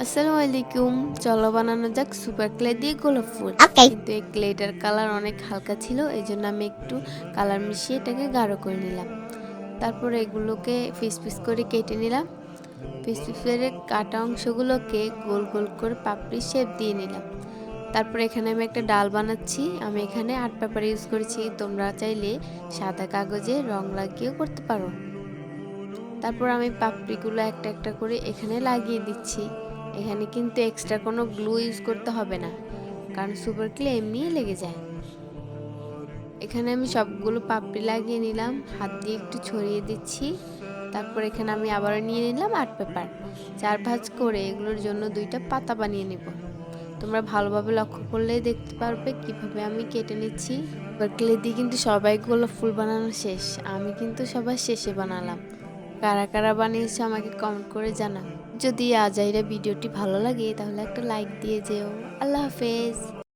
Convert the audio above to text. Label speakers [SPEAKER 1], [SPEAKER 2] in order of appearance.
[SPEAKER 1] আসসালামু আলাইকুম। চলো বানানো যাক সুপার ক্লে দিয়ে গোলাপ ফুল।
[SPEAKER 2] ওকে।
[SPEAKER 1] কিন্তু এই ক্লেটার কালার অনেক হালকা ছিল, এই জন্য আমি একটু কালার মিশিয়ে এটাকে গাঢ় করে নিলাম। তারপরে এগুলোকে পিস পিস করে কেটে নিলাম। পিস পিস করে কাটা অংশগুলোকে গোল গোল করে পাপড়ি শেপ দিয়ে নিলাম। তারপরে এখানে আমি একটা ডাল বানাচ্ছি। আমি এখানে আর্ট পেপার ইউজ করেছি, তোমরা চাইলে সাদা কাগজে রং লাগিয়েও করতে পারো। তারপর আমি পাপড়িগুলো একটা একটা করে এখানে লাগিয়ে দিচ্ছি। এখানে কিন্তু এক্সট্রা কোনো গ্লু ইউজ করতে হবে না, কারণ সুপার ক্লে এমনিই লেগে যায়। এখানে আমি সবগুলো পাপড়ি লাগিয়ে নিলাম, হাত দিয়ে একটু ছড়িয়ে দিচ্ছি। তারপর এখানে আমি আবারও নিয়ে নিলাম আর্ট পেপার, 4 ভাঁজ করে এগুলোর জন্য 2টা পাতা বানিয়ে নেব। তোমরা ভালোভাবে লক্ষ্য করলেই দেখতে পারবে কিভাবে আমি কেটে নিচ্ছি। সুপার ক্লে দিয়ে কিন্তু সবাইগুলো ফুল বানানো শেষ, আমি কিন্তু সবার শেষে বানালাম। কারা কারা বানিয়েছো আমাকে কমেন্ট করে জানাও। যদি আজাইরা ভিডিওটি ভালো লাগে তাহলে একটা লাইক দিয়ে যেও। আল্লাহ হাফেজ।